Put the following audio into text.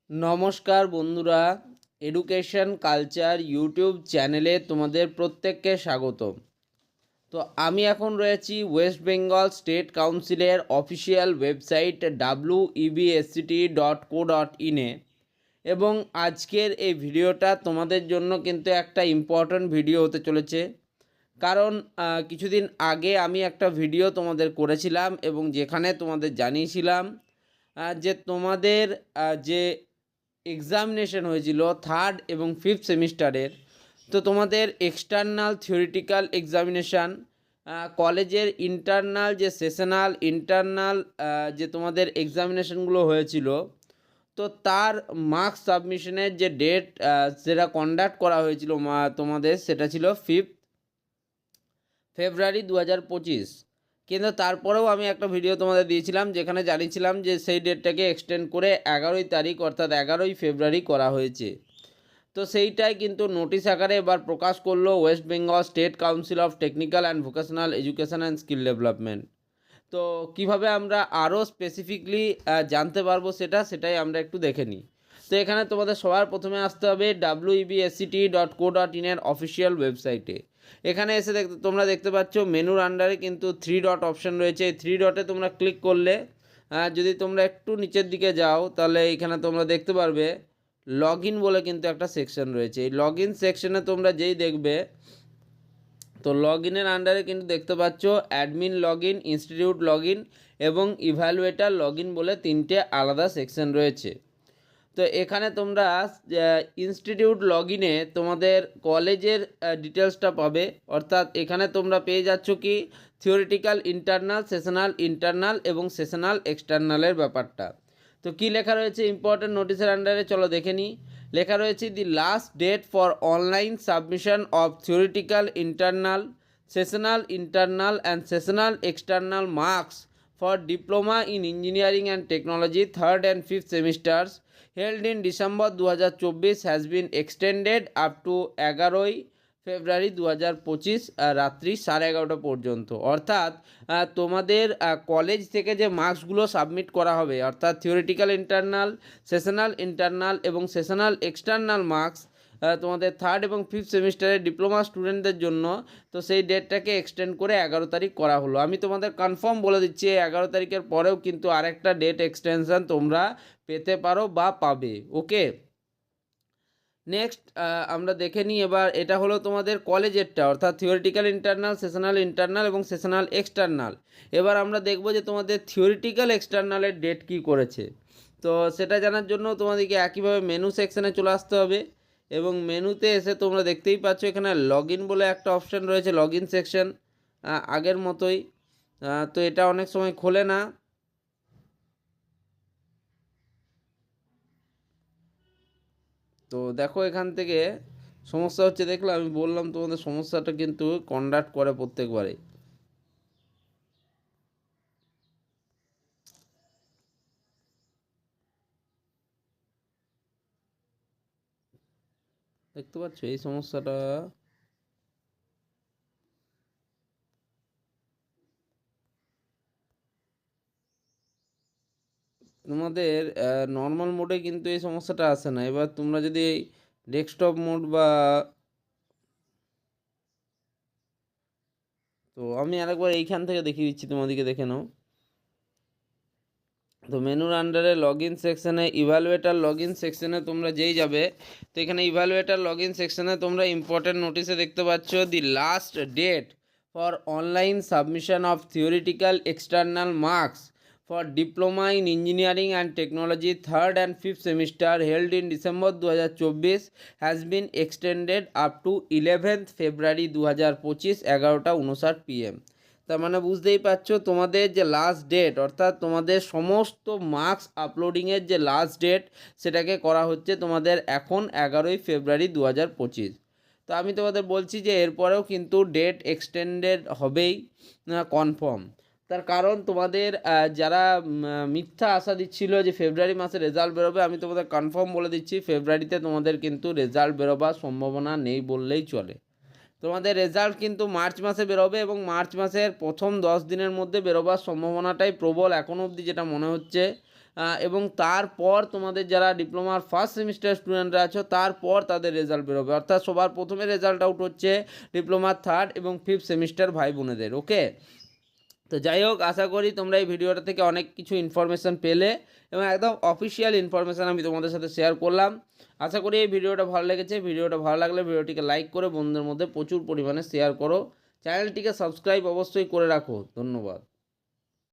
নমস্কার বন্ধুরা, education culture YouTube চ্যানেলে তোমাদের প্রত্যেককে স্বাগত। তো আমি এখন রয়েছি ওয়েস্ট বেঙ্গল স্টেট কাউন্সিলের অফিসিয়াল ওয়েবসাইট websct.co.in-এ, এবং আজকের এই ভিডিওটা তোমাদের জন্য কিন্তু একটা ইম্পর্ট্যান্ট ভিডিও হতে চলেছে। কারণ কিছুদিন আগে আমি একটা ভিডিও তোমাদের করেছিলাম এবং যেখানে তোমাদের জানিয়েছিলাম যে তোমাদের যে এক্সামিনেশন হয়েছিল থার্ড এবং ফিফথ সেমিস্টারের, তো তোমাদের এক্সটার্নাল থিওরিটিক্যাল এক্সামিনেশান, কলেজের ইন্টারনাল যে সেশনাল ইন্টারনাল যে তোমাদের এক্সামিনেশনগুলো হয়েছিল, তো তার মার্কস সাবমিশনের যে ডেট যেটা কন্ডাক্ট করা হয়েছিল তোমাদের, সেটা ছিল 5 ফেব্রুয়ারি 2025। কিন্তু তারপরেও আমি একটা ভিডিও তোমাদের দিয়েছিলাম যেখানে জানিয়েছিলাম যে সেই ডেটটাকে এক্সটেন্ড করে 11 তারিখ অর্থাৎ 11 ফেব্রুয়ারি করা হয়েছে। তো সেইটাই কিন্তু নোটিশ আকারে এবার প্রকাশ করলো West Bengal state council of technical and vocational education and skill development. তো কিভাবে আমরা আরও স্পেসিফিকলি জানতে পারবো সেটাই আমরা একটু দেখে নিই। তো এখানে তোমাদের সবার প্রথমে আসতে হবে websct.co.in এর অফিসিয়াল ওয়েবসাইটে। এখানে এসে তোমরা দেখতে পাচ্ছ মেনুর আন্ডারে কিন্তু 3 ডট অপশান রয়েছে। এই 3 ডটে তোমরা ক্লিক করলে যদি তোমরা একটু নিচের দিকে যাও তাহলে এখানে তোমরা দেখতে পারবে লগ ইন বলে কিন্তু একটা সেকশন রয়েছে। এই লগ ইন সেকশনে তোমরা যেই দেখবে, তো লগ ইনের আন্ডারে কিন্তু দেখতে পাচ্ছ admin log in, institute log in এবং ইভ্যালুয়েটার লগ ইন বলে 3টে আলাদা সেকশন রয়েছে। তো এখানে তোমরা ইনস্টিটিউট লগ ইনে তোমাদের কলেজের ডিটেলসটা পাবে, অর্থাৎ এখানে তোমরা পেয়ে যাচ্ছ কি থিওরিটিক্যাল ইন্টারনাল, সেশনাল ইন্টারনাল এবং সেশনাল এক্সটার্নালের ব্যাপারটা। তো কি লেখা রয়েছে ইম্পর্টেন্ট নোটিসের আন্ডারে, চলো দেখে নিই। লেখা রয়েছে the last date for online submission of theoretical internal, sessional internal and sessional external marks for diploma in engineering and technology third and fifth semesters held in December 2024 has been extended up to 11 ফেব্রুয়ারি 2025 রাত্রি 11:30 পর্যন্ত। অর্থাৎ তোমাদের college থেকে যে মার্কসগুলো submit করা হবে, অর্থাৎ theoretical internal, sessional internal এবং সেশনাল এক্সটার্নাল মার্কস তোমাদের থার্ড এবং ফিফথ সেমিস্টারের ডিপ্লোমা স্টুডেন্টদের জন্য, তো সেই ডেটটাকে এক্সটেন্ড করে 11 তারিখ করা হলো। আমি তোমাদের কনফার্ম বলে দিচ্ছি 11 তারিখের পরেও কিন্তু আরেকটা ডেট এক্সটেনশন তোমরা পেতে পারো বা পাবে। ওকে, নেক্সট আমরা দেখে নিই। এবার এটা হলো তোমাদের কলেজেরটা, অর্থাৎ থিওরিটিক্যাল ইন্টারনাল, সেশনাল ইন্টারনাল এবং সেশনাল এক্সটার্নাল। এবার আমরা দেখব যে তোমাদের থিওরিটিক্যাল এক্সটার্নালের ডেট কি করেছে। তো সেটা জানার জন্য তোমাদেরকে একইভাবে মেনু সেকশানে চলে আসতে হবে এবং মেনুতে এসে তোমরা দেখতেই পাচ্ছ এখানে লগ ইন বলে একটা অপশান রয়েছে, লগ ইন সেকশন আগের মতোই। তো এটা অনেক সময় খোলে না। তো দেখো এখান থেকে সমস্যা হচ্ছে, দেখলে আমি বললাম তোমাদের সমস্যাটা কিন্তু কন্ডাক্ট করে প্রত্যেকবারে। দেখতে পাচ্ছ এই সমস্যাটা। তোমাদের নর্মাল মোডে কিন্তু এই সমস্যাটা আসে না। এবার তোমরা যদি ডেস্কটপ মোড বা, তো আমি আরেকবার এইখান থেকে দেখিয়ে দিচ্ছি তোমাদেরকে, দেখে নাও। তো মেনুর আন্ডারে লগ ইন সেকশানে ইভ্যালুয়েটার লগ ইন সেকশানে তোমরা যেই যাবে, তো এখানে ইভ্যালুয়েটার লগ ইন সেকশানে তোমরা ইম্পর্টেন্ট নোটিসে দেখতে পাচ্ছ the last date for online submission of theoretical external marks for diploma in engineering and technology third and fifth semester held in December 2024 has been extended up to 11th February 2025 11:59 PM। তার মানে বুঝতেই পারছো তোমাদের যে last date, অর্থাৎ তোমাদের সমস্ত marks আপলোডিংয়ের যে লাস্ট ডেট, সেটাকে করা হচ্ছে তোমাদের এখন 11 ফেব্রুয়ারি 2025। তো আমি তোমাদের বলছি যে এরপরেও কিন্তু ডেট এক্সটেন্ডেড হবেই কনফার্ম। তার কারণ তোমাদের যারা মিথ্যা আশা দিচ্ছিল যে ফেব্রুয়ারি মাসে রেজাল্ট বেরোবে, আমি তোমাদের কনফার্ম বলে দিচ্ছি ফেব্রুয়ারিতে তোমাদের কিন্তু রেজাল্ট বেরোবার সম্ভাবনা নেই বললেই চলে। তোমাদের রেজাল্ট কিন্তু মার্চ মাসে বেরোবে এবং মার্চ মাসের প্রথম 10 দিনের মধ্যে বেরোবার সম্ভাবনাটাই প্রবল এখনও অবধি যেটা মনে হচ্ছে। এবং তারপর তোমাদের যারা ডিপ্লোমার ফার্স্ট সেমিস্টার স্টুডেন্টরা আছো তারপর তাদের রেজাল্ট বেরোবে, অর্থাৎ সবার প্রথমে রেজাল্ট আউট হচ্ছে ডিপ্লোমার থার্ড এবং ফিফথ সেমিস্টার ভাই বোনেদের। ওকে, তো যাই হোক, আশা করি তোমরা এই ভিডিওটা থেকে অনেক কিছু ইনফরমেশান পেলে এবং একদম অফিসিয়াল ইনফরমেশান আমি তোমাদের সাথে শেয়ার করলাম। আশা করি এই ভিডিওটা ভালো লেগেছে। ভিডিওটা ভালো লাগলে ভিডিওটিকে লাইক করে বন্ধুদের মধ্যে প্রচুর পরিমাণে শেয়ার করো। চ্যানেলটিকে সাবস্ক্রাইব অবশ্যই করে রাখো। ধন্যবাদ।